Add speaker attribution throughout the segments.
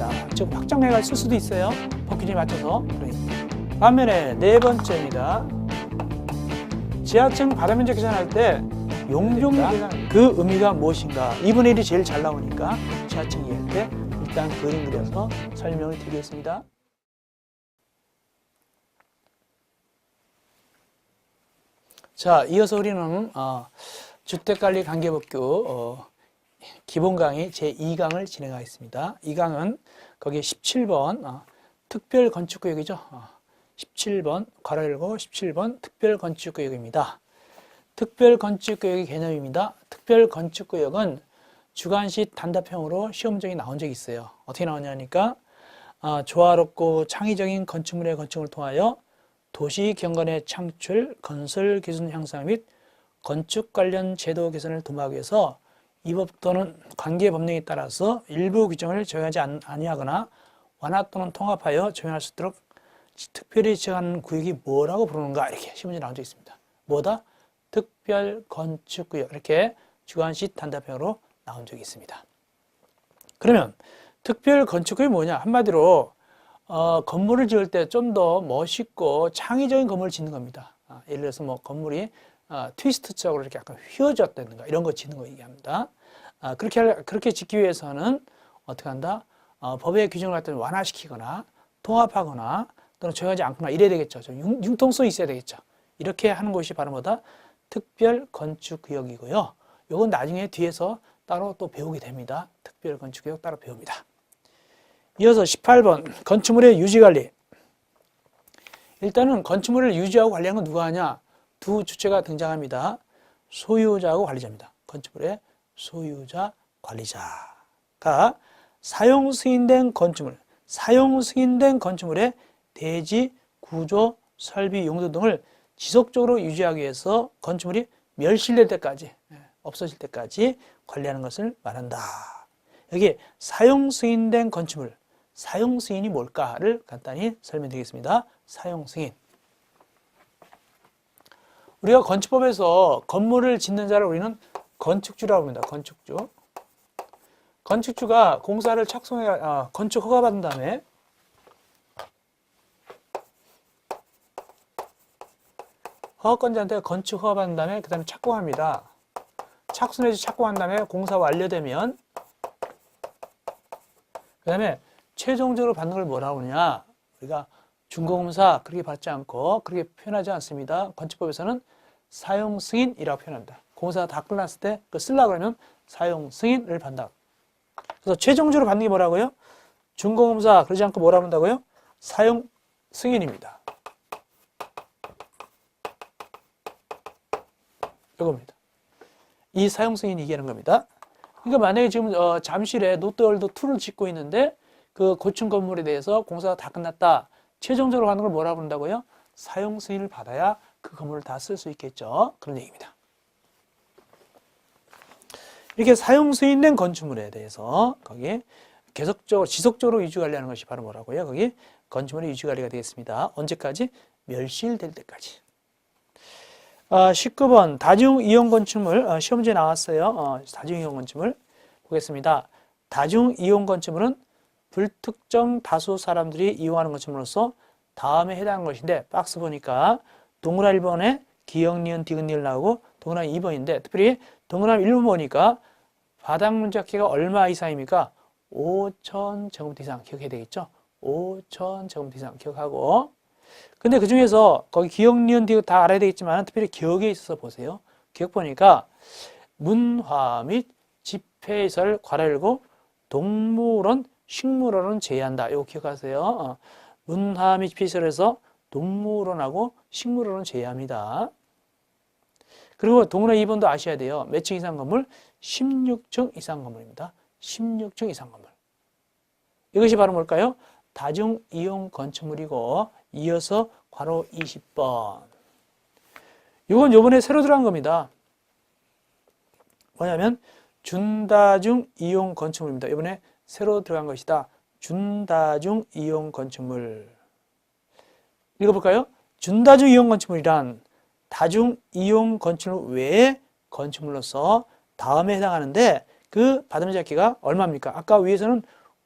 Speaker 1: 있다. 즉 확정해가 쓸 수도 있어요. 법 기준에 맞춰서. 반면에 네 번째입니다. 지하층 바닥면적 계산할 때 용적 계산 그 의미가 무엇인가? 2분의 1이 제일 잘 나오니까 지하층 이해할 때 일단 그림 그려서 설명을 드리겠습니다. 자, 이어서 우리는 주택관리 관계법규 기본 강의 제2강을 진행하겠습니다. 이 강은 거기에 17번 특별 건축구역이죠. 17번 괄호 열고 17번 특별 건축구역입니다. 특별 건축구역의 개념입니다. 특별 건축구역은 주관식 단답형으로 시험정이 나온 적이 있어요. 어떻게 나오냐니까 조화롭고 창의적인 건축물의 건축을 통하여 도시 경관의 창출, 건설 기술 향상 및 건축 관련 제도 개선을 도모하기 위해서 이 법 또는 관계 법령에 따라서 일부 규정을 적용하지 아니하거나 완화 또는 통합하여 적용할 수 있도록 특별히 지정하는 구역이 뭐라고 부르는가 이렇게 시험문제 나온 적이 있습니다. 뭐다? 특별 건축구역 이렇게 주관식 단답형으로 나온 적이 있습니다. 그러면 특별 건축구역이 뭐냐? 한마디로 건물을 지을 때 좀 더 멋있고 창의적인 건물을 짓는 겁니다. 예를 들어서 뭐 건물이 트위스트적으로 이렇게 약간 휘어졌다든가 이런 거 짓는 거 얘기합니다. 그렇게 짓기 위해서는 어떻게 한다? 법의 규정을 갖다 완화시키거나 통합하거나 또는 적용하지 않거나 이래야 되겠죠. 좀 융통성이 있어야 되겠죠. 이렇게 하는 것이 바로 뭐다? 특별 건축구역이고요. 이건 나중에 뒤에서 따로 또 배우게 됩니다. 특별 건축구역 따로 배웁니다. 이어서 18번 건축물의 유지관리. 일단은 건축물을 유지하고 관리하는 건 누가 하냐? 두 주체가 등장합니다. 소유자하고 관리자입니다. 건축물의 소유자, 관리자가 사용 승인된 건축물의 대지, 구조, 설비, 용도 등을 지속적으로 유지하기 위해서 건축물이 멸실될 때까지, 없어질 때까지 관리하는 것을 말한다. 여기 사용 승인된 건축물, 사용 승인이 뭘까를 간단히 설명드리겠습니다. 사용 승인. 우리가 건축법에서 건물을 짓는 자를 우리는 건축주라고 합니다. 건축주. 건축주가 공사를 건축 허가 받은 다음에 허가권자한테 건축 허가 받은 다음에 그 다음에 착공합니다. 착수 내지 착공한 다음에 공사 완료되면 그 다음에 최종적으로 받는 걸 뭐라고 하냐? 우리가 준공검사 그렇게 받지 않고 그렇게 표현하지 않습니다. 건축법에서는 사용 승인이라고 표현합니다. 공사가 다 끝났을 때 그 쓰려고 그러면 사용 승인을 받는다. 그래서 최종적으로 받는 게 뭐라고요? 준공검사 그러지 않고 뭐라고 한다고요? 사용 승인입니다. 이겁니다. 이 사용 승인이 얘기하는 겁니다. 그러니까 만약에 지금 잠실에 롯데월드 2를 짓고 있는데 그 고층 건물에 대해서 공사가 다 끝났다. 최종적으로 하는 걸 뭐라고 한다고요? 사용 승인을 받아야 그 건물을 다 쓸 수 있겠죠. 그런 얘기입니다. 이렇게 사용 승인된 건축물에 대해서 거기에 지속적으로 유지 관리하는 것이 바로 뭐라고요? 거기 건축물의 유지 관리가 되겠습니다. 언제까지? 멸실될 때까지. 19번 다중이용 건축물 시험지에 나왔어요. 다중이용 건축물 보겠습니다. 다중이용 건축물은 불특정 다수 사람들이 이용하는 건축물로서 다음에 해당하는 것인데 박스 보니까 동그라미 1번에 기역, 니은, 디귿, 니을 나오고 동그라미 2번인데 특별히 동그라미 1번 보니까 바닥 면적기가 얼마 이상입니까? 5,000제곱미터 이상 기억해야 되겠죠? 5,000제곱미터 이상 기억하고 근데 그 중에서 거기 기역, 니은, 디귿 다 알아야 되겠지만 특별히 기억에 있어서 보세요. 기억 보니까 문화 및 집회시설 괄호 열고 동물원, 식물원은 제외한다. 이거 기억하세요. 문화 및 집회시설에서 동물원하고 식물원은 제외합니다. 그리고 동그라미 2번도 아셔야 돼요. 몇 층 이상 건물? 16층 이상 건물입니다. 16층 이상 건물. 이것이 바로 뭘까요? 다중이용 건축물이고 이어서 괄호 20번. 이건 요번에 새로 들어간 겁니다. 뭐냐면 준다중 이용 건축물입니다. 이번에 새로 들어간 것이다. 준다중 이용 건축물. 읽어볼까요? 준다중 이용 건축물이란 다중 이용 건축물 외의 건축물로서 다음에 해당하는데 그 받으면 잡기가 얼마입니까? 아까 위에서는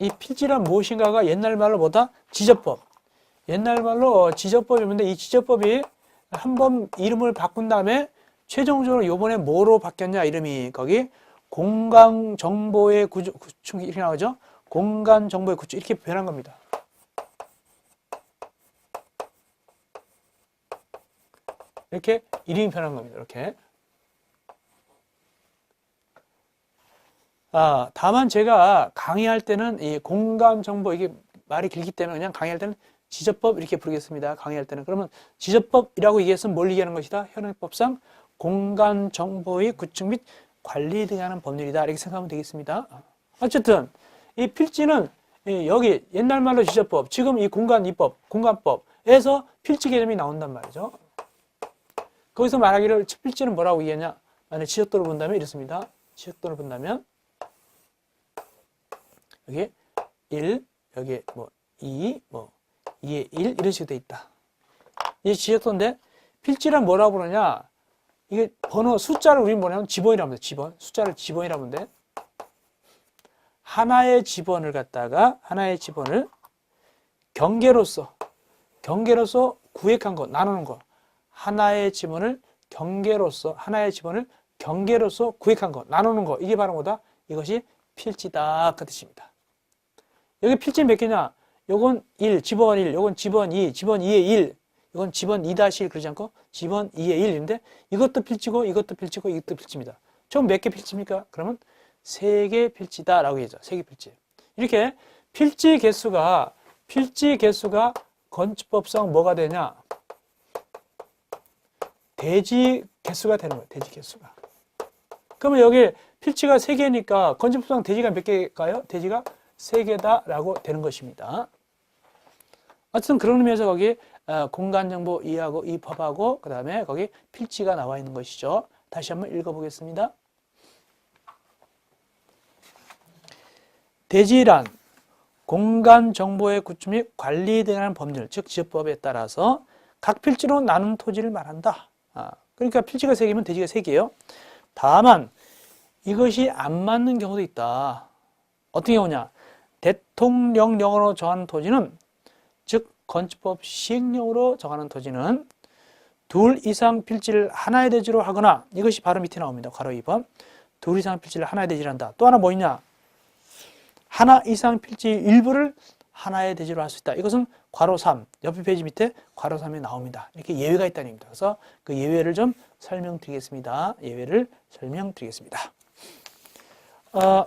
Speaker 1: 이 필지란 무엇인가가 옛날 말로 뭐다? 지저법. 옛날 말로 지저법이었는데 이 지저법이 한번 이름을 바꾼 다음에 최종적으로 요번에 뭐로 바뀌었냐 이름이 거기 공간정보의 구축 이렇게 나오죠. 공간정보의 구축 이렇게 변한 겁니다. 이렇게 이름이 변한 겁니다. 이렇게. 다만 제가 강의할 때는 이 공간정보 이게 말이 길기 때문에 그냥 강의할 때는 지저법 이렇게 부르겠습니다. 강의할 때는. 그러면 지저법이라고 얘기해서 뭘 얘기하는 것이다? 현행법상 공간정보의 구축 및 관리 등에 관한 법률이다. 이렇게 생각하면 되겠습니다. 어쨌든 이 필지는 여기 옛날 말로 지저법, 지금 이 공간이법, 공간법에서 필지 개념이 나온단 말이죠. 거기서 말하기를 필지는 뭐라고 얘기하냐? 만약 지적도를 본다면 이렇습니다. 지적도를 본다면 여기 1, 여기 뭐 2, 뭐 2에 1 이런 식으로 돼 있다. 이 지적도인데 필지란 뭐라고 부르냐? 이게 번호 숫자를 우리는 뭐냐면 지번이라고 합니다. 지번. 숫자를 지번이라고 하는데 하나의 지번을 갖다가 하나의 지번을 경계로서 구획한 거, 나누는 거. 하나의 지번을 경계로서 구획한 거, 나누는 거. 이게 바로 뭐다? 이것이 필지다. 그 뜻입니다. 여기 필지 몇 개냐? 요건 1, 지번 1, 요건 지번 2, 지번 2의 1, 이건 지번 2-1 그러지 않고 지번 2의 1인데 이것도 필지고 이것도 필지고 이것도 필지입니다. 총 몇 개 필지입니까? 그러면 3개 필지다라고 얘기하죠. 3개 필지. 이렇게 필지 개수가 건축법상 뭐가 되냐? 대지 개수가 되는 거예요. 대지 개수가. 그러면 여기 필지가 3개니까 건축법상 대지가 몇 개일까요? 대지가 3개다라고 되는 것입니다. 어쨌든 그런 의미에서 거기 공간정보 이하고 이 법하고 그 다음에 거기 필지가 나와 있는 것이죠. 다시 한번 읽어보겠습니다. 대지란 공간정보의 구축 및 관리 등에 관한 법률, 즉 지역법에 따라서 각 필지로 나눈 토지를 말한다. 그러니까 필지가 3개면 대지가 3개예요. 다만 이것이 안 맞는 경우도 있다. 어떤 경우냐? 대통령령으로 정하는 토지는, 즉 건축법 시행령으로 정하는 토지는 2 이상 필지를 하나의 대지로 하거나, 이것이 바로 밑에 나옵니다. 괄호 2번. 2 이상 필지를 하나의 대지로 한다. 또 하나 뭐 있냐? 하나 이상 필지 일부를 하나의 대지로 할 수 있다. 이것은 괄호 3, 옆에 페이지 밑에 괄호 3에 나옵니다. 이렇게 예외가 있다는 얘기입니다. 그래서 그 예외를 좀 설명드리겠습니다.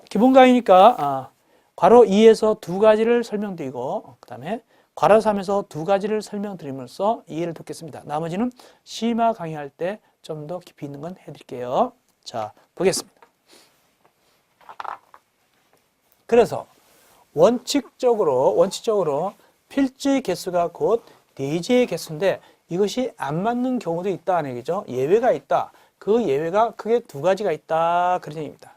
Speaker 1: 기본 강의니까 괄호 2에서 2가지를 설명드리고 그 다음에 괄호 3에서 2가지를 설명드림으로써 이해를 돕겠습니다. 나머지는 심화 강의할 때 좀 더 깊이 있는 건 해드릴게요. 자, 보겠습니다. 그래서 원칙적으로 필지 개수가 곧 대지의 개수인데 이것이 안 맞는 경우도 있다는 얘기죠. 예외가 있다. 그 예외가 크게 2가지가 있다. 그런 얘기입니다.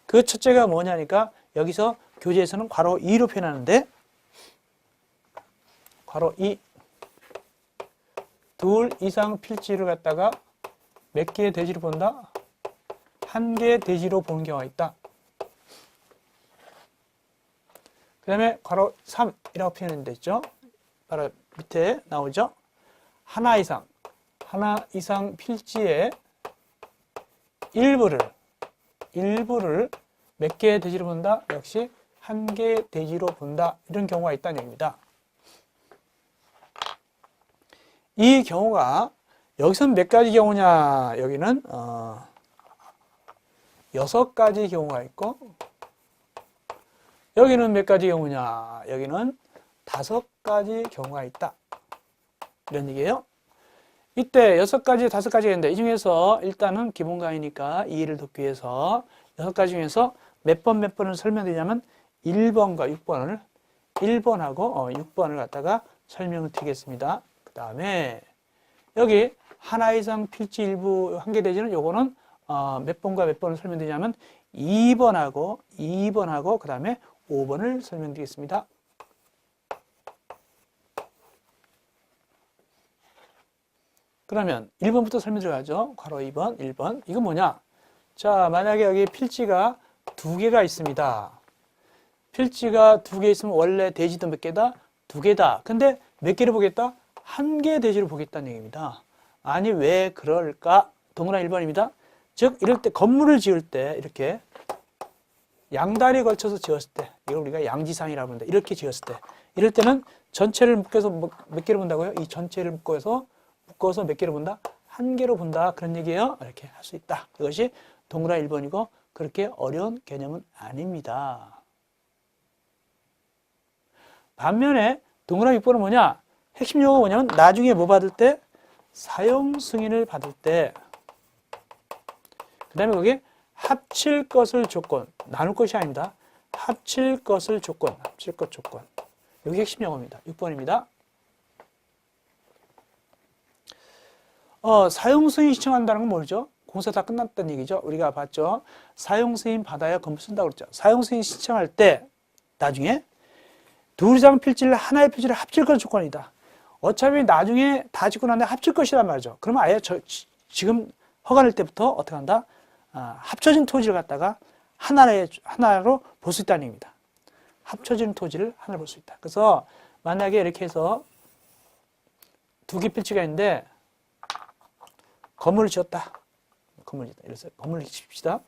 Speaker 1: 그 첫째가 뭐냐니까 여기서 교재에서는 괄호 2로 표현하는데 괄호 2 2 이상 필지를 갖다가 몇 개의 대지로 본다? 1개의 대지로 보는 경우가 있다. 그 다음에 괄호 3이라고 표현되어 있죠. 바로 밑에 나오죠. 하나 이상 필지의 일부를 몇 개의 대지로 본다? 역시 1개의 대지로 본다. 이런 경우가 있다는 얘기입니다. 이 경우가 여기서는 몇 가지 경우냐? 여기는 6가지 경우가 있고 여기는 몇 가지 경우냐? 여기는 5가지 경우가 있다. 이런 얘기예요. 이때 6가지, 5가지가 있는데 이 중에서 일단은 기본 강의니까 이해를 돕기 위해서 6가지 중에서 몇 번을 설명드리냐면 1번과 6번을 1번하고 6번을 갖다가 설명을 드리겠습니다. 그 다음에 여기 하나 이상 필지 일부 1개 대지는 요거는 몇 번과 몇 번을 설명드리냐면 2번하고 그 다음에 5번을 설명드리겠습니다. 그러면 1번부터 설명 들어가죠. 괄호 2번, 1번. 이건 뭐냐? 자, 만약에 여기 필지가 2개가 있습니다. 필지가 2개 있으면 원래 대지도 몇 개다? 2개다. 근데 몇 개를 보겠다? 1개 대지를 보겠다는 얘기입니다. 아니 왜 그럴까? 동그라미 1번입니다. 즉 이럴 때 건물을 지을 때 이렇게 양다리에 걸쳐서 지었을 때 이걸 우리가 양지상이라고 하는데 이렇게 지었을 때 이럴 때는 전체를 묶어서 몇 개를 본다고요? 이 전체를 묶어서 몇 개를 본다? 1개로 본다. 그런 얘기예요. 이렇게 할 수 있다. 이것이 동그라미 1번이고 그렇게 어려운 개념은 아닙니다. 반면에 동그라미 6번은 뭐냐? 핵심 용어가 뭐냐면 나중에 뭐 받을 때? 사용 승인을 받을 때 그 다음에 거기에 합칠 것을 조건, 나눌 것이 아닙니다. 합칠 것을 조건, 합칠 것 조건. 여기 핵심 용어입니다. 6번입니다. 사용 승인 신청한다는 건 뭐죠? 공사 다 끝났다는 얘기죠. 우리가 봤죠. 사용 승인 받아야 건물 쓴다고 그랬죠. 사용 승인 신청할 때 나중에 2장 필지를 하나의 필지를 합칠 것 조건이다. 어차피 나중에 다 짓고 난 다음에 합칠 것이란 말이죠. 그러면 아예 지금 허가낼 때부터 어떻게 한다? 합쳐진 토지를 갖다가 하나로 볼 수 있다는 얘기입니다. 합쳐진 토지를 하나로 볼 수 있다. 그래서 만약에 이렇게 해서 2개 필지가 있는데 건물을 지었다. 이래서 건물을 짓읍시다.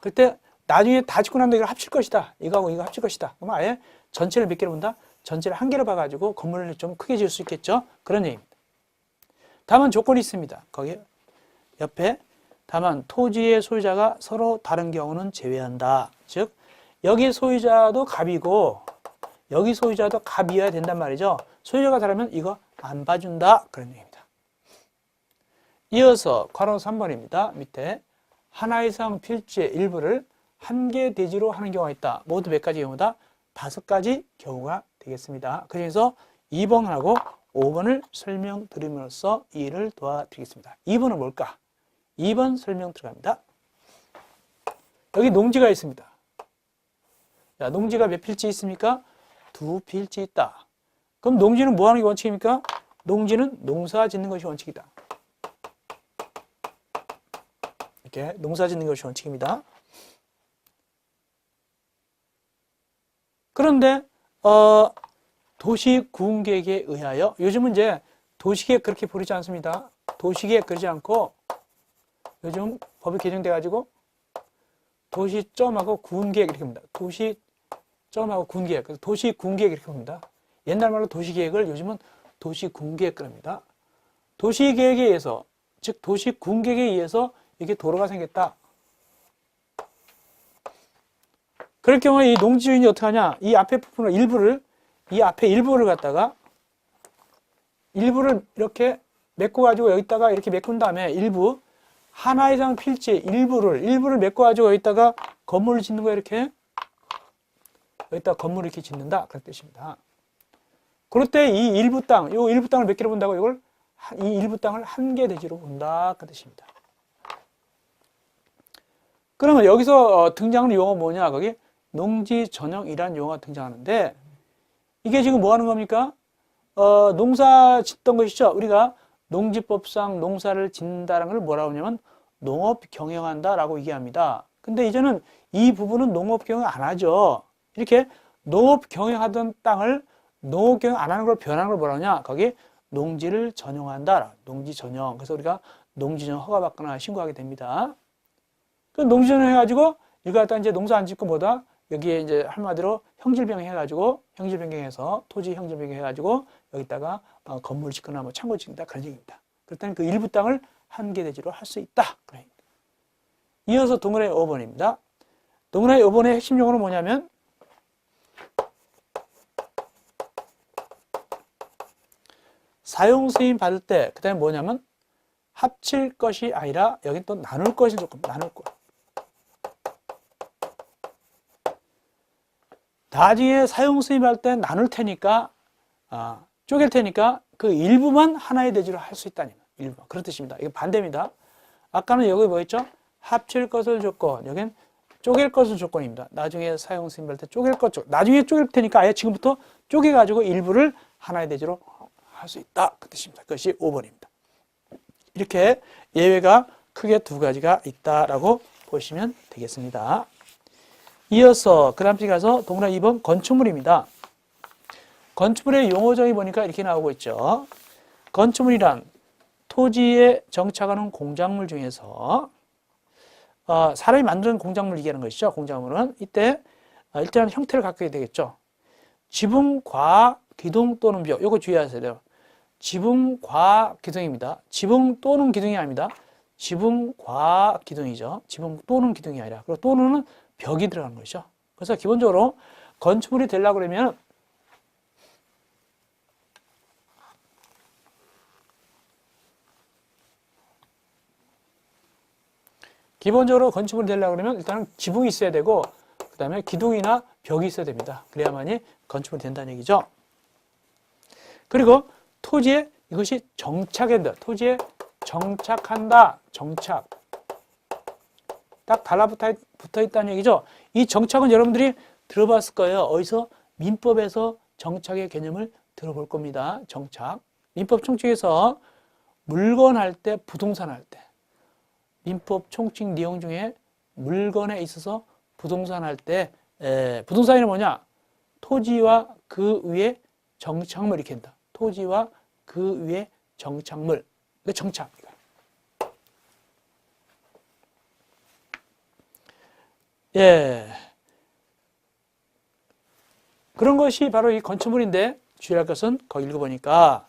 Speaker 1: 그때 나중에 다 짓고 난 다음에 이걸 합칠 것이다. 이거하고 이거 합칠 것이다. 그러면 아예 전체를 몇 개를 본다? 전체를 1개로 봐가지고 건물을 좀 크게 지을 수 있겠죠? 그런 얘기입니다. 다만 조건이 있습니다. 거기 옆에 다만 토지의 소유자가 서로 다른 경우는 제외한다. 즉 여기 소유자도 갑이고 여기 소유자도 갑이어야 된단 말이죠. 소유자가 다르면 이거 안 봐준다. 그런 얘기입니다. 이어서 괄호 3번입니다. 밑에 하나 이상 필지의 일부를 1개 대지로 하는 경우가 있다. 모두 몇 가지 경우다? 5가지 경우가 되겠습니다. 그래서 2번하고 5번을 설명드림으로써 이해를 도와드리겠습니다. 2번은 뭘까? 2번 설명 들어갑니다. 여기 농지가 있습니다. 자, 농지가 몇 필지 있습니까? 2필지 있다. 그럼 농지는 뭐 하는 게 원칙입니까? 농지는 농사 짓는 것이 원칙이다. 이렇게 농사 짓는 것이 원칙입니다. 그런데 도시구획에 의하여 요즘은 이제 도시계획 그렇게 부르지 않습니다. 도시계획 그러지 않고 요즘 법이 개정돼 가지고 도시점하고 군계획 이렇게 봅니다. 도시점하고 군계획. 그래서 도시군계획 이렇게 봅니다. 옛날 말로 도시계획을 요즘은 도시군계획 그럽니다. 도시계획에 의해서 즉 도시군계획에 의해서 이게 도로가 생겼다. 그럴 경우에 이 농지주인이 어떻게 하냐? 이 앞에 부분을 이 앞에 일부를 갖다가 일부를 이렇게 메꿔가지고 여기다가 이렇게 메꾼 다음에 일부 하나 이상 필지 일부를 메꿔가지고 여기다가 건물을 짓는 거예요. 이렇게 여기다가 건물을 이렇게 짓는다 그런 뜻입니다. 그럴 때 이 일부 땅, 이 일부 땅을 몇 개로 본다고? 이걸 이 일부 땅을 1개 대지로 본다 그 뜻입니다. 그러면 여기서 등장하는 용어가 뭐냐? 거기 농지 전형이라는 용어가 등장하는데 이게 지금 뭐 하는 겁니까? 농사 짓던 것이죠. 우리가 농지법상 농사를 짓는다는 걸 뭐라고 하냐면 농업 경영한다라고 얘기합니다. 근데 이제는 이 부분은 농업 경영 안 하죠. 이렇게 농업 경영하던 땅을 농업 경영 안 하는 걸 변하는 걸 뭐라고 하냐? 거기 농지를 전용한다. 농지 전용. 그래서 우리가 농지 전용 허가받거나 신고하게 됩니다. 그 농지 전용 해가지고 이거 갖다 이제 농사 안 짓고 뭐다? 여기에 이제 한마디로 형질 변경해가지고 형질 변경해서 토지 형질 변경해가지고 여기다가 건물 짓거나 뭐 창고 짓는다 그런 얘기입니다. 그렇다면 그 일부 땅을 1개 대지로 할 수 있다. 그런 얘기입니다. 이어서 동그라미 5번입니다. 동그라미 5번의 핵심 용어는 뭐냐면 사용 승인 받을 때 그다음에 뭐냐면 합칠 것이 아니라 여기 또 나눌 것이 조금 나눌 것. 나중에 사용 승인할 때 나눌 테니까 쪼갤 테니까 그 일부만 하나의 대지로 할 수 있다는 일부 그런 뜻입니다. 이게 반대입니다. 아까는 여기 뭐였죠? 합칠 것을 조건. 여긴 쪼갤 것을 조건입니다. 나중에 사용 승인할 때 쪼갤 것 조건. 나중에 쪼갤 테니까 아예 지금부터 쪼개 가지고 일부를 하나의 대지로 할 수 있다 그 뜻입니다. 그것이 5번입니다. 이렇게 예외가 크게 2가지가 있다라고 보시면 되겠습니다. 이어서 그 다음 주 가서 동그라미 2번 건축물입니다. 건축물의 용어정의 보니까 이렇게 나오고 있죠. 건축물이란 토지에 정착하는 공작물 중에서 사람이 만드는 공작물 얘기하는 것이죠. 공작물은 이때 일단 형태를 갖게 되겠죠. 지붕, 과, 기둥 또는 벽. 이거 주의하셔야 돼요. 지붕, 과, 기둥입니다. 지붕 또는 기둥이 아닙니다. 지붕, 과, 기둥이죠. 지붕 또는 기둥이 아니라. 그리고 또는 벽이 들어가는 것이죠. 그래서 기본적으로 건축물이 되려고 그러면 건축물이 되려고 그러면 일단은 지붕이 있어야 되고 그 다음에 기둥이나 벽이 있어야 됩니다. 그래야만이 건축물이 된다는 얘기죠. 그리고 토지에 이것이 정착한다. 토지에 정착한다. 정착. 딱 달라붙어 있다는 얘기죠. 이 정착은 여러분들이 들어봤을 거예요. 어디서? 민법에서 정착의 개념을 들어볼 겁니다. 정착. 민법 총칙에서 물건 할 때, 부동산 할 때. 민법 총칙 내용 중에 물건에 있어서 부동산 할 때, 부동산이 뭐냐? 토지와 그 위에 정착물 이렇게 한다. 토지와 그 위에 정착물. 정착. 예. 그런 것이 바로 이 건축물인데 주의할 것은 거기 읽어보니까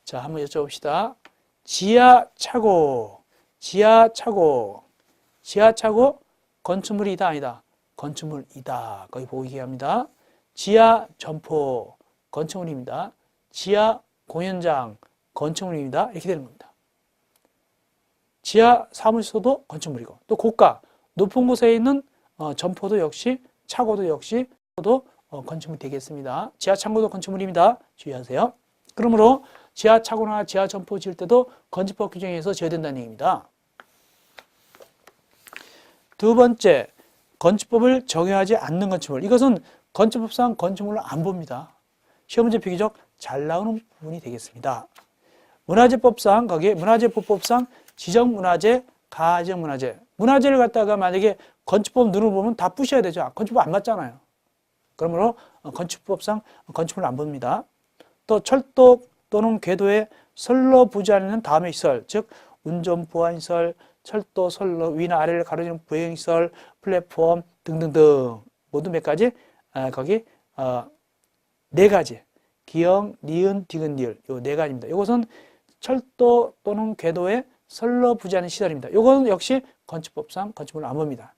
Speaker 1: 자, 한번 여쭤봅시다. 지하차고 건축물이다 아니다? 건축물이다. 거기 보고 얘기합니다. 지하 점포 건축물입니다. 지하 공연장 건축물입니다. 이렇게 되는 겁니다. 지하 사무소도 건축물이고 또 고가 높은 곳에 있는 점포도 역시 차고도 역시 건축물이 되겠습니다. 지하 창고도 건축물입니다. 주의하세요. 그러므로 지하 차고나 지하 점포 지을 때도 건축법 규정에서 지어야 된다는 얘기입니다. 두 번째, 건축법을 적용하지 않는 건축물. 이것은 건축법상 건축물로 안 봅니다. 시험 문제 비교적 잘 나오는 부분이 되겠습니다. 문화재법상 거기에 문화재보법상 지정문화재, 가정문화재. 문화재를 갖다가 만약에 건축법 눈으로 보면 다 부셔야 되죠. 건축법 안 맞잖아요. 그러므로 건축법상 건축물을 안 봅니다. 또 철도 또는 궤도에 선로 부지하는 다음의 시설, 즉 운전보안시설, 철도 선로 위나 아래를 가로지르는 보행시설, 플랫폼 등등등 모두 몇 가지? 거기 네 가지. 기역, 니은, 디귿, 리을 요 네 가지입니다. 이것은 철도 또는 궤도에 선로 부지하는 시설입니다. 이것은 역시 건축법상 건축물을 안 봅니다.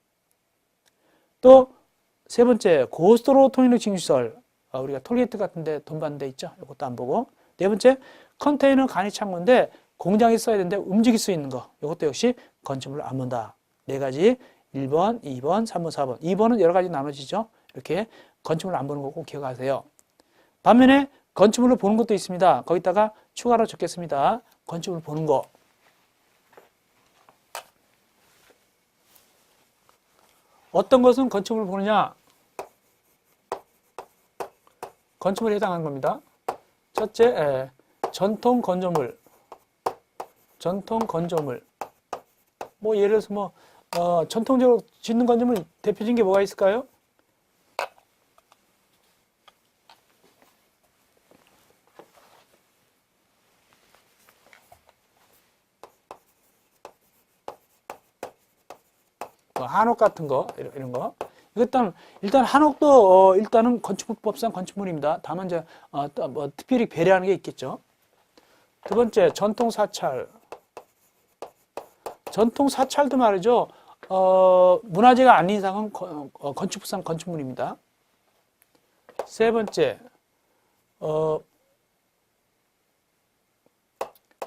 Speaker 1: 또 세 번째, 고속도로 통행로 징수시설. 우리가 톨게이트 같은 데 돈 받는 데 있죠? 이것도 안 보고. 네 번째, 컨테이너 간이 창고인데 공장에 써야 되는데 움직일 수 있는 거. 이것도 역시 건축물을 안 본다. 네 가지. 1번, 2번, 3번, 4번. 2번은 여러 가지 나눠지죠? 이렇게 건축물을 안 보는 거 꼭 기억하세요. 반면에 건축물을 보는 것도 있습니다. 거기다가 추가로 적겠습니다. 건축물을 보는 거. 어떤 것은 건축물을 보느냐? 건축물에 해당하는 겁니다. 첫째, 전통 건조물. 뭐 예를 들어서 전통적으로 짓는 건조물 대표적인 게 뭐가 있을까요? 한옥 같은 거 이런 거. 일단 한옥도 일단은 건축법상 건축물입니다. 다만 이제 뭐 특별히 배려하는 게 있겠죠. 두 번째, 전통 사찰. 전통 사찰도 말이죠. 문화재가 아닌 이상은 건축법상 건축물입니다. 세 번째,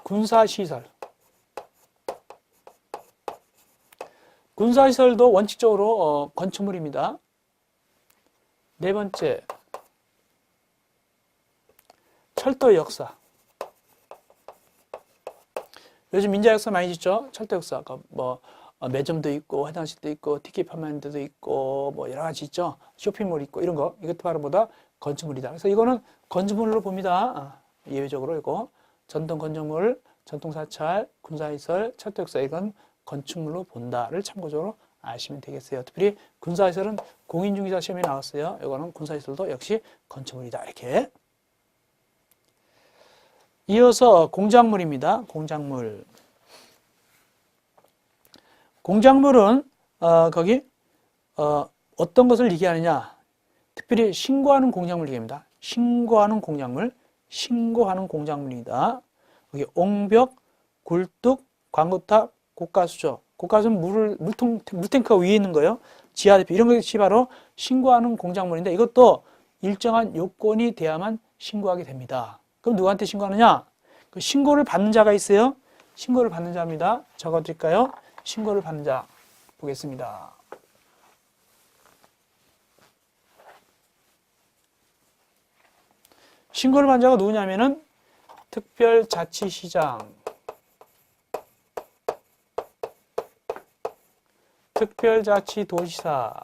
Speaker 1: 군사시설. 군사시설도 원칙적으로 건축물입니다. 네 번째, 철도 역사. 요즘 민자 역사 많이 짓죠? 철도 역사. 뭐 매점도 있고 화장실도 있고 티켓 판매하는 데도 있고 뭐 여러 가지 있죠. 쇼핑몰 있고 이런 거. 이것도 바로 뭐다? 건축물이다. 그래서 이거는 건축물로 봅니다. 예외적으로 이거 전통 건축물, 전통 사찰, 군사시설, 철도 역사 이건 건축물로 본다를 참고적으로 아시면 되겠어요. 특별히 군사시설은 공인중개사 시험에 나왔어요. 이거는 군사시설도 역시 건축물이다. 이렇게. 이어서 공작물입니다. 공작물. 공작물은 거기 어떤 것을 얘기하느냐? 특별히 신고하는 공작물 얘기합니다. 신고하는 공작물, 신고하는 공작물입니다. 여기 옹벽, 굴뚝, 광고탑, 고가수저. 고가수는 물탱크가 위에 있는 거예요. 지하 대피 이런 것이 바로 신고하는 공작물인데 이것도 일정한 요건이 돼야만 신고하게 됩니다. 그럼 누구한테 신고하느냐? 그 신고를 받는 자가 있어요. 신고를 받는 자입니다. 적어드릴까요? 신고를 받는 자 보겠습니다. 신고를 받는 자가 누구냐면은 특별자치시장, 특별자치도지사,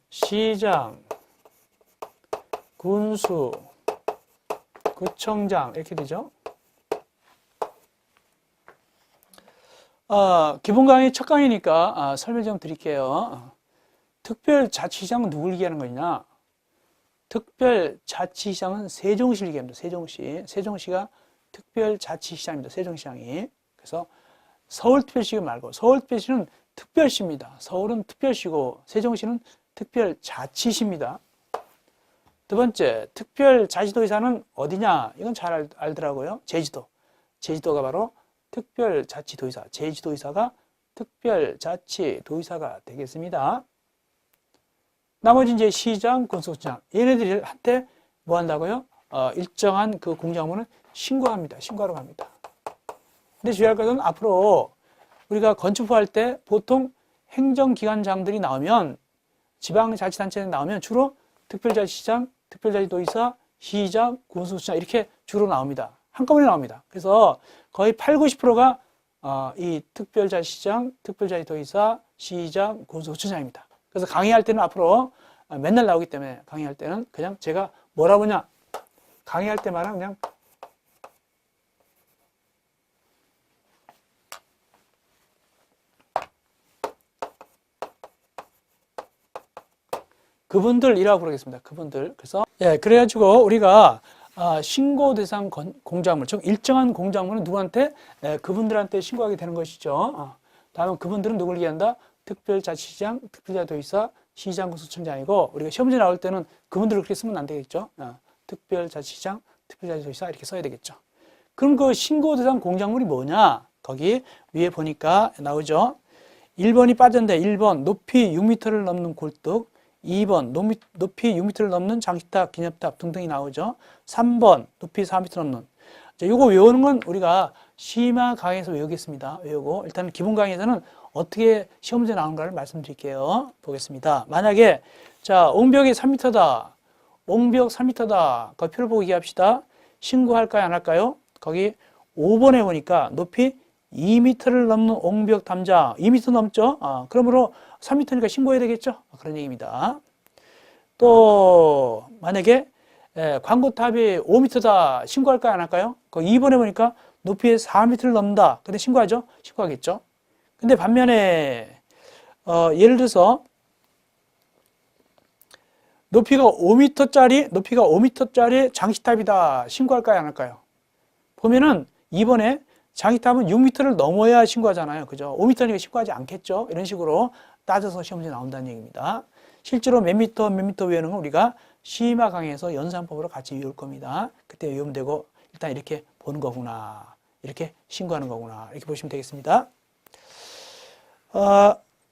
Speaker 1: 시장, 군수, 구청장 이렇게 되죠. 기본 강의 첫 강의니까 설명 좀 드릴게요. 특별자치시장은 누굴 얘기하는 거냐? 특별자치시장은 세종시를 얘기합니다. 세종시. 세종시가 특별자치시장입니다. 세종시장이. 그래서 서울특별시 말고 서울특별시는 특별시입니다. 서울은 특별시고 세종시는 특별자치시입니다. 두 번째, 특별자치도지사는 어디냐? 이건 잘 알더라고요. 제주도. 제주도가 바로 특별자치도지사. 제주도지사가 특별자치도지사가 되겠습니다. 나머지 이제 시장, 군수구청 얘네들이 한테 뭐 한다고요? 일정한 그 공작물은 신고합니다. 신고하러 갑니다. 근데 주의할 것은 앞으로 우리가 건축부 할 때 보통 행정기관장들이 나오면 지방자치단체에 나오면 주로 특별자치시장, 특별자치도지사, 시장, 군수구청 이렇게 주로 나옵니다. 한꺼번에 나옵니다. 그래서 거의 80~90%가 이 특별자치시장, 특별자치도지사, 시장, 군수구청장입니다. 그래서 강의할 때는 앞으로 맨날 나오기 때문에 강의할 때는 그냥 제가 뭐라 보냐 강의할 때마다 그냥 그분들이라고 부르겠습니다. 그분들. 그래서 그래가지고 우리가 신고 대상 공작물, 즉 일정한 공작물은 누구한테? 그분들한테 신고하게 되는 것이죠. 다음은 그분들은 누굴 얘기한다? 특별자치시장, 특별자치도지사, 시장, 군수청장이고 우리가 시험지 나올 때는 그분들을 그렇게 쓰면 안 되겠죠. 특별자치시장, 특별자치도지사 이렇게 써야 되겠죠. 그럼 그 신고 대상 공작물이 뭐냐? 거기 위에 보니까 나오죠. 1번이 빠졌는데 1번 높이 6m를 넘는 골뚝, 2번 높이 6m를 넘는 장식탑, 기념탑 등등이 나오죠. 3번 높이 4m 넘는. 이거 외우는 건 우리가 심화 강의에서 외우겠습니다. 외우고 일단 기본 강의에서는 어떻게 시험 문제 나오는가를 말씀드릴게요. 보겠습니다. 만약에 자 옹벽이 3m다. 옹벽 3m다. 그 표를 보고 얘기합시다. 신고할까요? 안 할까요? 거기 5번에 보니까 높이 2m를 넘는 옹벽 담장 2m 넘죠? 그러므로 3m니까 신고해야 되겠죠? 그런 얘기입니다. 또 만약에 광고탑이 5m다. 신고할까요? 안 할까요? 그 2번에 보니까 높이 4m를 넘는다. 근데 신고하죠? 신고하겠죠? 근데 반면에 예를 들어서 높이가 5m짜리 장식탑이다. 신고할까요? 안 할까요? 보면은 2번에 장식탑은 6m를 넘어야 신고하잖아요. 그죠? 5m니까 신고하지 않겠죠? 이런 식으로 따져서 시험 문제 나온다는 얘기입니다. 실제로 몇 미터 외우는 건 우리가 심화 강의에서 연산법으로 같이 외울 겁니다. 그때 외우면 되고 일단 이렇게 보는 거구나. 이렇게 신고하는 거구나. 이렇게 보시면 되겠습니다.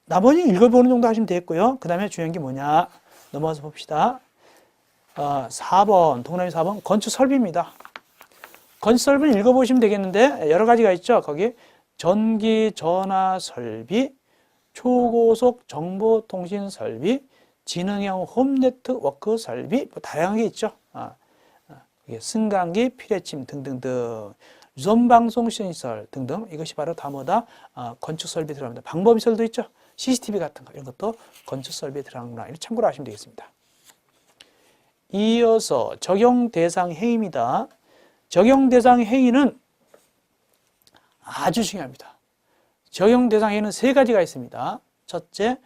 Speaker 1: 나머지 읽어보는 정도 하시면 되겠고요. 그 다음에 중요한 게 뭐냐. 넘어가서 봅시다. 4번, 동그라미 4번 건축 설비입니다. 건축 설비는 읽어보시면 되겠는데 여러 가지가 있죠. 거기 전기 전화 설비, 초고속 정보통신 설비, 지능형 홈 네트워크 설비 뭐 다양한 게 있죠. 승강기, 피뢰침 등등등, 유선방송 시설 등등 이것이 바로 다 뭐다? 건축 설비에 들어갑니다. 방범시설도 있죠. CCTV 같은 거 이런 것도 건축 설비에 들어가는구나. 이렇게 참고로 하시면 되겠습니다. 이어서 적용 대상 행위입니다. 적용 대상 행위는 아주 중요합니다. 적용 대상에는 세 가지가 있습니다. 첫째,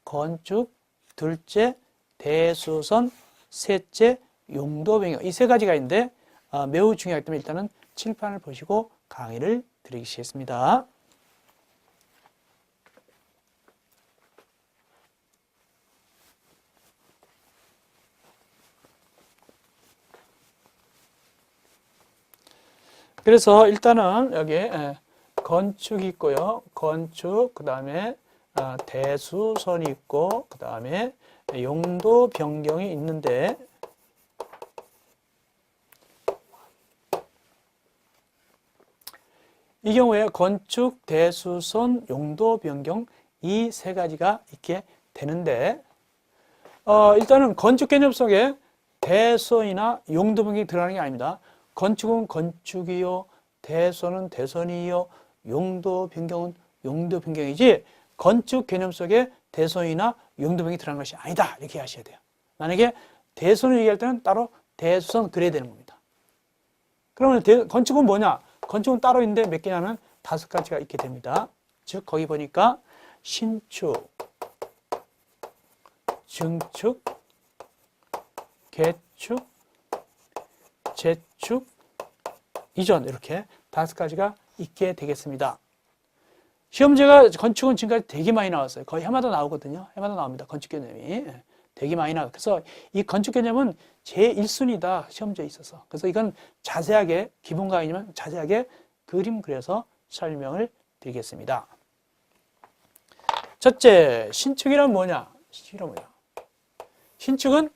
Speaker 1: 건축, 둘째, 대수선, 셋째, 용도 변경. 이 세 가지가 있는데 매우 중요하기 때문에 일단은 칠판을 보시고 강의를 드리겠습니다. 그래서 일단은 여기 건축이 있고요. 건축, 그 다음에 대수선이 있고, 그 다음에 용도 변경이 있는데, 이 경우에 건축, 대수선, 용도 변경 이 세 가지가 있게 되는데, 일단은 건축 개념 속에 대수선이나 용도 변경이 들어가는 게 아닙니다. 건축은 건축이요, 대수선은 대선이요, 용도 변경은 용도 변경이지 건축 개념 속에 대수선이나 용도 변경이 들어가는 것이 아니다. 이렇게 하셔야 돼요. 만약에 대수선을 얘기할 때는 따로 대수선 그래야 되는 겁니다. 그러면 건축은 뭐냐? 건축은 따로 있는데 몇 개냐면 5가지가 있게 됩니다. 즉 거기 보니까 신축, 증축, 개축, 재축, 이전 이렇게 5가지가 있게 되겠습니다. 시험제가 건축은 지금까지 되게 많이 나왔어요. 거의 해마다 나오거든요. 해마다 나옵니다. 건축 개념이. 되게 많이 나와요. 그래서 이 건축 개념은 제1순위다. 시험제에 있어서. 그래서 이건 자세하게, 기본 강의지만 자세하게 그림 그려서 설명을 드리겠습니다. 첫째, 신축이란 뭐냐? 신축이란 뭐냐? 신축은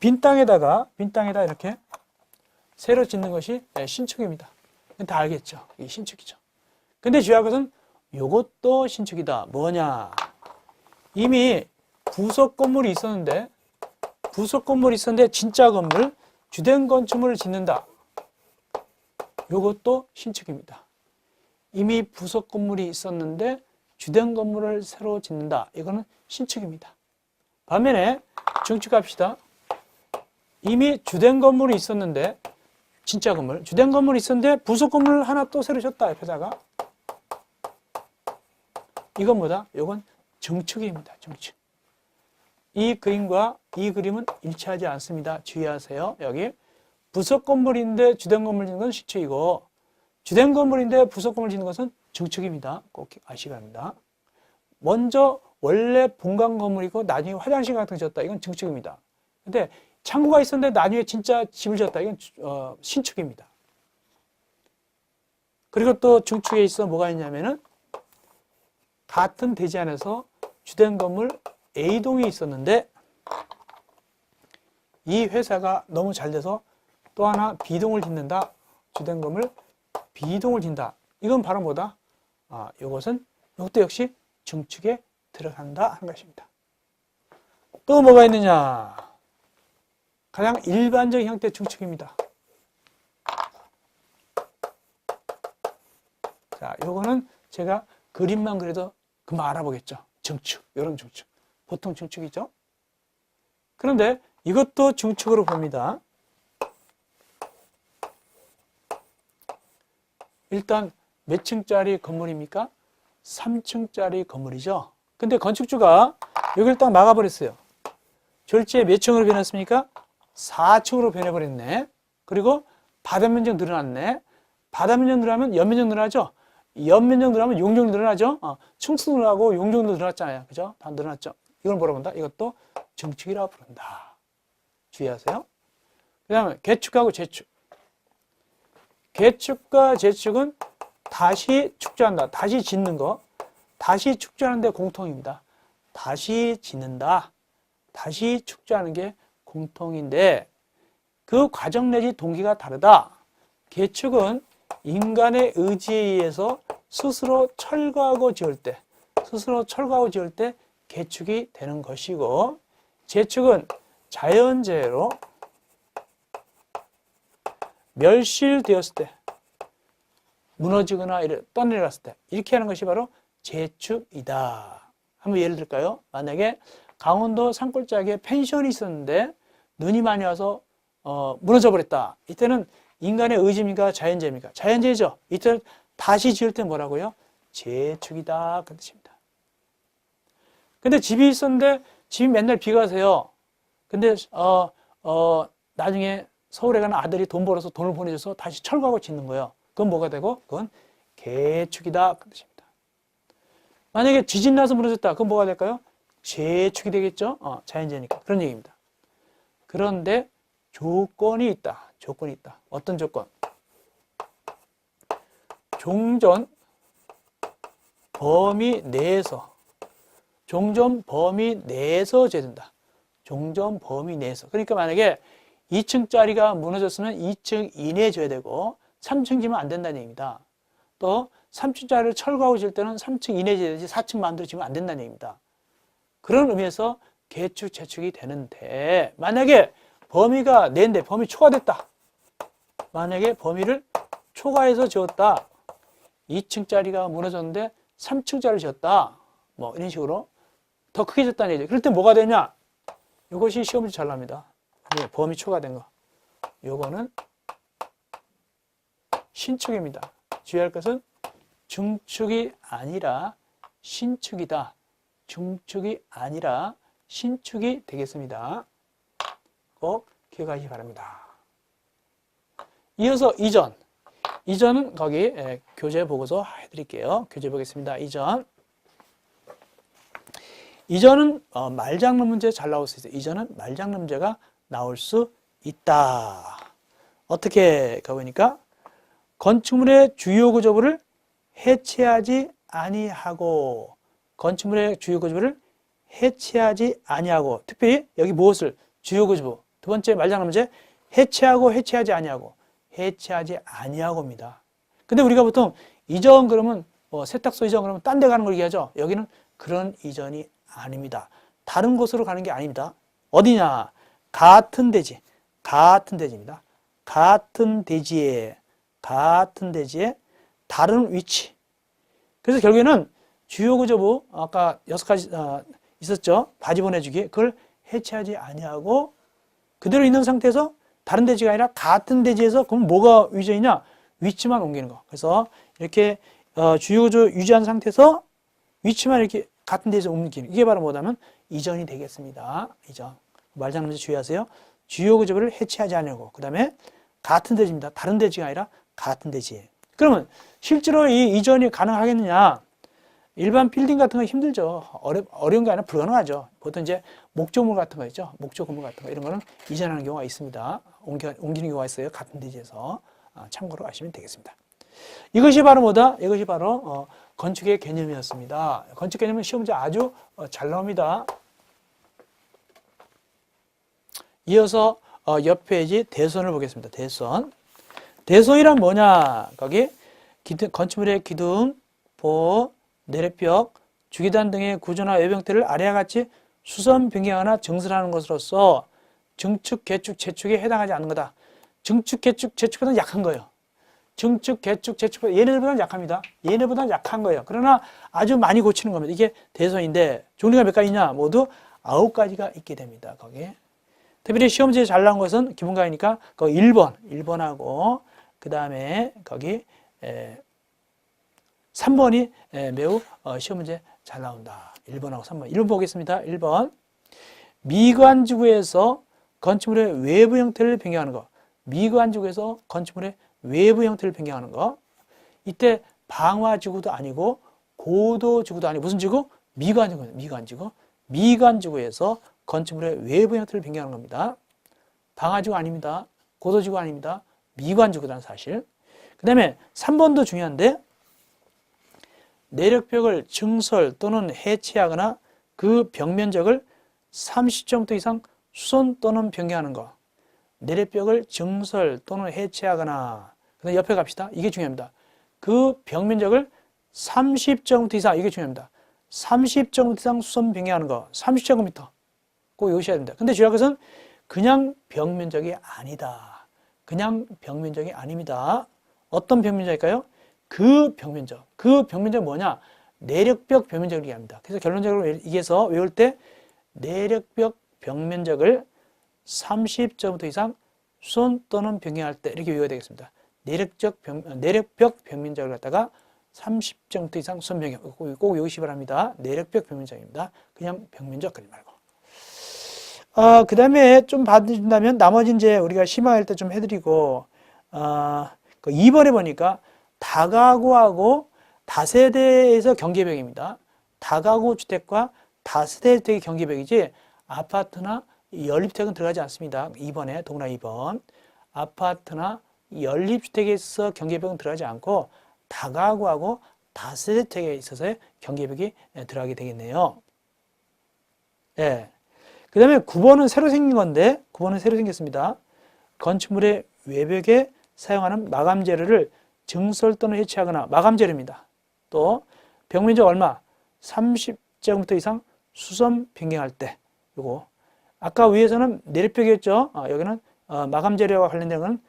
Speaker 1: 빈 땅에다 이렇게 새로 짓는 것이 신축입니다. 다 알겠죠? 이게 신축이죠. 근데 중요한 것은 이것도 신축이다. 뭐냐? 이미 부속 건물이 있었는데 진짜 건물, 주된 건축물을 짓는다. 이것도 신축입니다. 이미 부속 건물이 있었는데 주된 건물을 새로 짓는다. 이거는 신축입니다. 반면에 증축합시다. 이미 주된 건물이 있었는데 진짜 건물, 주된 건물이 있었는데 부속 건물을 하나 또 새로 졌다. 옆에다가 이건 뭐다? 이건 증축입니다. 증축. 이 그림과 이 그림은 일치하지 않습니다. 주의하세요. 여기 부속 건물인데 주된 건물 짓는 건 신축이고 주된 건물인데 부속 건물 짓는 것은 증축입니다. 꼭 아시기 바랍니다. 먼저 원래 본관 건물이고 나중에 화장실 같은 거 지었다. 이건 증축입니다. 근데 창고가 있었는데 나중에 진짜 집을 지었다. 이건 신축입니다. 그리고 또 증축에 있어 뭐가 있냐면은 같은 대지 안에서 주된 건물 A동이 있었는데 이 회사가 너무 잘 돼서 또 하나 B동을 짓는다. 주된 건물 B동을 짓는다. 이건 바로 뭐다? 이것도 역시 증축에 들어간다 하는 것입니다. 또 뭐가 있느냐? 가장 일반적인 형태의 증축입니다. 자, 요거는 제가 그림만 그려도 금방 알아보겠죠. 증축, 이런 증축. 보통 증축이죠. 그런데 이것도 증축으로 봅니다. 일단 몇 층짜리 건물입니까? 3층짜리 건물이죠. 근데 건축주가 여기를 딱 막아버렸어요. 졸지에 몇 층으로 변했습니까? 4층으로 변해버렸네. 그리고 바닥 면적 늘어났네. 바닥 면적 늘어나면 연면적 늘어나죠? 연면적 늘어나면 용적도 늘어나죠? 층수 늘어나고 용적도 늘어났잖아요. 그죠? 다 늘어났죠? 이걸 뭐라 본다? 이것도 증축이라고 부른다. 주의하세요. 그 다음에 개축하고 재축. 개축과 재축은 다시 축조한다. 다시 짓는 거. 다시 축조하는 데 공통입니다. 다시 짓는다. 다시 축조하는 게 공통인데 그 과정 내지 동기가 다르다. 개축은 인간의 의지에 의해서 스스로 철거하고 지을 때 개축이 되는 것이고 재축은 자연재해로 멸실되었을 때 무너지거나 떠내려갔을 때 이렇게 하는 것이 바로 재축이다. 한번 예를 들까요? 만약에 강원도 산골짜기에 펜션이 있었는데 눈이 많이 와서 무너져 버렸다. 이때는 인간의 의지입니까? 자연재해입니까? 자연재해죠. 이때는 다시 지을 때 뭐라고요? 재축이다 그 뜻입니다. 근데 집이 있었는데 집이 맨날 비가 와서요. 근데 나중에 서울에 가는 아들이 돈 벌어서 돈을 보내줘서 다시 철거하고 짓는 거예요. 그건 뭐가 되고? 그건 개축이다 그 뜻입니다. 만약에 지진 나서 무너졌다. 그건 뭐가 될까요? 재축이 되겠죠? 자연재해니까. 그런 얘기입니다. 그런데 조건이 있다. 조건이 있다. 어떤 조건? 종전 범위 내에서 재된다. 종전 범위 내에서. 그러니까 만약에 2층짜리가 무너졌으면 2층 이내에 줘야 되고 3층 지면 안 된다는 얘기입니다. 또 3층짜리를 철거하고 질 때는 3층 이내에 줘야 되지 4층 만들어 지면 안 된다는 얘기입니다. 그런 의미에서 개축, 재축이 되는데 만약에 범위가 내인데 범위 초과됐다. 만약에 범위를 초과해서 지었다. 2층짜리가 무너졌는데 3층짜리를 지었다. 뭐 이런 식으로 더 크게 지었다는 얘기죠. 그럴 때 뭐가 되냐? 이것이 시험 문제 잘 납니다. 범위 초과된 거. 요거는 신축입니다. 주의할 것은 중축이 아니라 신축이다. 중축이 아니라 신축이 되겠습니다. 꼭 기억하시기 바랍니다. 이어서 이전. 이전은 거기 교재 보고서 해드릴게요. 교재 보겠습니다. 이전은 말장난 문제 잘 나올 수 있어요. 이전은 말장난 문제가 나올 수 있다. 어떻게 가보니까 건축물의 주요 구조부를 해체하지 아니하고 건축물의 주요 구조부를 해체하지 아니하고 특별히 여기 무엇을 주요 구조부 두 번째 말장난 문제 해체하고 해체하지 아니하고 해체하지 아니하고입니다. 근데 우리가 보통 이전 그러면 세탁소 이전 그러면 딴 데 가는 걸 얘기하죠. 여기는 그런 이전이 아닙니다. 다른 곳으로 가는 게 아닙니다. 어디냐? 같은 대지. 같은 대지입니다. 같은 대지에 다른 위치. 그래서 결국에는 주요 구조부 아까 6가지 있었죠. 바지 보내주기. 그걸 해체하지 아니하고 그대로 있는 상태에서 다른 대지가 아니라 같은 대지에서 그럼 뭐가 위전이냐? 위치만 옮기는 거. 그래서 이렇게 주요 구조 유지한 상태에서 위치만 이렇게 같은 데서 옮기는 이게 바로 뭐냐면 이전이 되겠습니다. 이전. 말장난 문제 주의하세요. 주요 구조부를 해체하지 않으려고. 그 다음에 같은 대지입니다. 다른 대지가 아니라 같은 대지. 그러면 실제로 이 이전이 가능하겠느냐? 일반 빌딩 같은 거 힘들죠. 어려운 게 아니라 불가능하죠. 보통 이제 목조물 같은 거 있죠. 목조 건물 같은 거 이런 거는 이전하는 경우가 있습니다. 옮기는 경우가 있어요. 같은 대지에서. 참고로 아시면 되겠습니다. 이것이 바로 뭐다? 이것이 바로 건축의 개념이었습니다. 건축 개념은 시험 문제 아주 잘 나옵니다. 이어서 옆 페이지 대선을 보겠습니다. 대선. 대선이란 뭐냐? 거기 건축물의 기둥, 보호, 내래벽, 주기단 등의 구조나 외부 형태를 아래와 같이 수선 변경하거나 증설하는 것으로서 증축, 개축, 재축에 해당하지 않는 거다. 증축, 개축, 재축보다는 약한 거예요. 증축, 개축, 재축보다 얘네들보다는 약합니다. 얘네보다는 약한 거예요. 그러나 아주 많이 고치는 겁니다. 이게 대선인데 종류가 몇 가지냐? 모두 9가지가 있게 됩니다. 거기에. 특별히 시험지에 잘 나온 것은 기본과이니까 거기 1번하고 그 다음에 거기 3번이 매우 시험 문제 잘 나온다. 1번하고 3번. 1번 보겠습니다. 1번. 미관지구에서 건축물의 외부 형태를 변경하는 거. 미관지구에서 건축물의 외부 형태를 변경하는 거. 이때 방화지구도 아니고 고도지구도 아니고 무슨 지구? 미관지구입니다. 미관지구. 미관지구에서 건축물의 외부 형태를 변경하는 겁니다. 방화지구 아닙니다. 고도지구 아닙니다. 미관지구라는 사실. 그 다음에 3번도 중요한데 내력벽을 증설 또는 해체하거나 그 벽면적을 30제곱미터 이상 수선 또는 변경하는 거. 내력벽을 증설 또는 해체하거나 그다음 옆에 갑시다. 이게 중요합니다. 그 벽면적을 30제곱미터 이상 이게 중요합니다. 30제곱미터 이상 수선 변경하는 거. 30제곱미터. 꼭 외우셔야 됩니다. 근데 중요한 것은 그냥 벽면적이 아니다. 그냥 벽면적이 아닙니다. 어떤 벽면적일까요? 그 벽면적. 그 벽면적이 뭐냐? 내력벽 벽면적을 얘기합니다. 그래서 결론적으로 이게서 외울 때 내력벽 벽면적을 30제곱미터 이상 수선 또는 변경할 때 이렇게 외워야 되겠습니다. 내력벽 벽면적을 갖다가 30제곱미터 이상 수선벽면, 꼭 외우시기 바랍니다. 내력벽 벽면적입니다. 그냥 벽면적 그리지 말고. 그 다음에 좀 봐준다면 나머지 이제 우리가 심화할 때 좀 해드리고, 그 2번에 보니까 다가구하고 다세대에서 경계벽입니다. 다가구 주택과 다세대 주택의 경계벽이지 아파트나 연립주택은 들어가지 않습니다. 2번에 동그라 2번. 아파트나 연립주택에서 경계벽은 들어가지 않고 다가구하고 다세대 주택에 있어서의 경계벽이 들어가게 되겠네요. 예. 그 다음에 9번은 새로 생긴 건데 9번은 새로 생겼습니다. 건축물의 외벽에 사용하는 마감 재료를 증설 또는 해체하거나 마감 재료입니다. 또 벽면적 얼마? 30제곱미터 이상 수선 변경할 때 요거 아까 위에서는 내력벽이었죠. 여기는 마감 재료와 관련된 건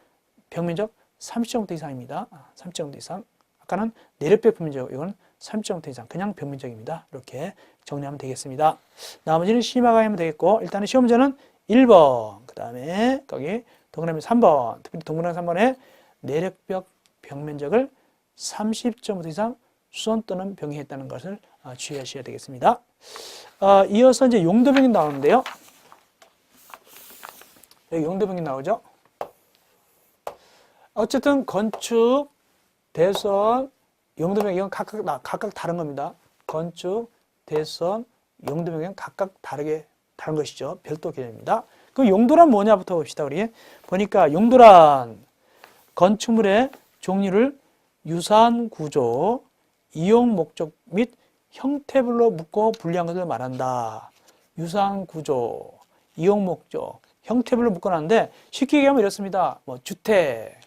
Speaker 1: 벽면적 30제곱미터 이상입니다. 30제곱미터 이상. 아까는 내력벽 벽면적, 이건 30제곱미터 이상 그냥 벽면적입니다. 이렇게 정리하면 되겠습니다. 나머지는 심화가 하면 되겠고 일단은 시험 문제는 1번 그 다음에 거기 동그라미 3번 특별히 동그라미 3번에 내력벽 벽면적을 30제곱미터 이상 수선 또는 변경했다는 것을 주의하셔야 되겠습니다. 이어서 이제 용도변경 나오는데요. 여기 용도변경 나오죠. 어쨌든 건축, 대선, 용도변경 이건 각각 다른 겁니다. 건축, 대선, 용도변경 각각 다른 것이죠. 별도 개념입니다. 그 용도란 뭐냐부터 봅시다. 우리 보니까 용도란 건축물의 종류를 유사한 구조, 이용 목적 및 형태별로 묶어 분리한 것을 말한다. 유사한 구조, 이용 목적, 형태별로 묶어놨는데 쉽게 얘기하면 이렇습니다. 뭐 주택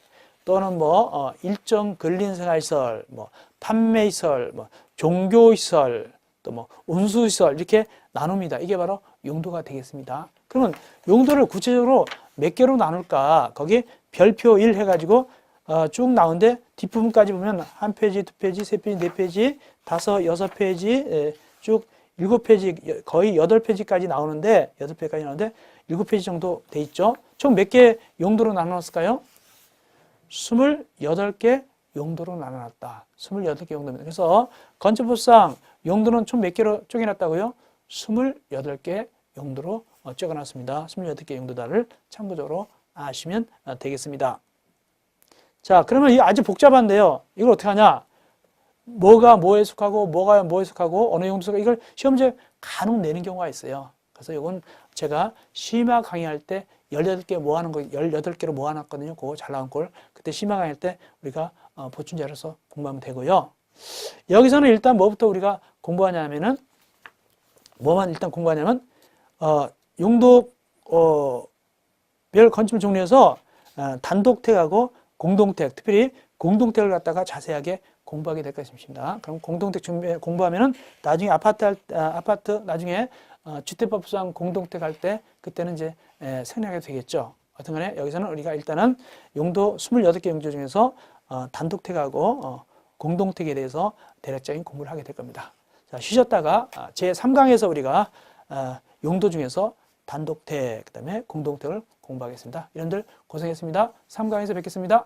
Speaker 1: 또는 뭐 일정 근린생활시설, 뭐 판매시설, 뭐 종교시설, 또 뭐 운수시설 이렇게 나눕니다. 이게 바로 용도가 되겠습니다. 그러면 용도를 구체적으로 몇 개로 나눌까? 거기 별표 1 해가지고 쭉 나오는데 뒷부분까지 보면 한 페이지, 두 페이지, 세 페이지, 네 페이지, 다섯, 여섯 페이지 쭉 7페이지, 거의 8페이지까지 나오는데 8페이지까지 나오는데 7페이지 정도 돼 있죠. 총 몇 개 용도로 나눠놨을까요? 28개 용도로 나눠놨다. 28개 용도입니다. 그래서 건축법상 용도는 총 몇 개로 쪼개놨다고요? 28개 용도로 쪼개놨습니다. 28개 용도다를 참고적으로 아시면 되겠습니다. 자, 그러면 이게 아주 복잡한데요. 이걸 어떻게 하냐? 뭐가 뭐에 속하고, 뭐가 뭐에 속하고, 어느 용도 속하고, 이걸 시험지에 간혹 내는 경우가 있어요. 그래서 이건 제가 심화 강의할 때 18개 모아놓은 거, 18개로 모아놨거든요. 그거 잘 나온 걸. 그때 심화 강의할 때 우리가 보충자료서 공부하면 되고요. 여기서는 일단 뭐부터 우리가 공부하냐면은, 뭐만 일단 공부하냐면, 용도, 별 건축물 종류에서 단독택하고 공동택, 특별히 공동택을 갖다가 자세하게 공부하게 될 것입니다. 그럼 공동택 공부하면은 나중에 아파트 나중에 주택법상 공동택 할 때 그때는 이제 생략하게 되겠죠. 어떤 간에 여기서는 우리가 일단은 용도 28개 용도 중에서 단독택하고 공동택에 대해서 대략적인 공부를 하게 될 겁니다. 자, 쉬셨다가 제3강에서 우리가 용도 중에서 단독택, 그 다음에 공동택을 공부하겠습니다. 여러분들 고생했습니다. 3강에서 뵙겠습니다.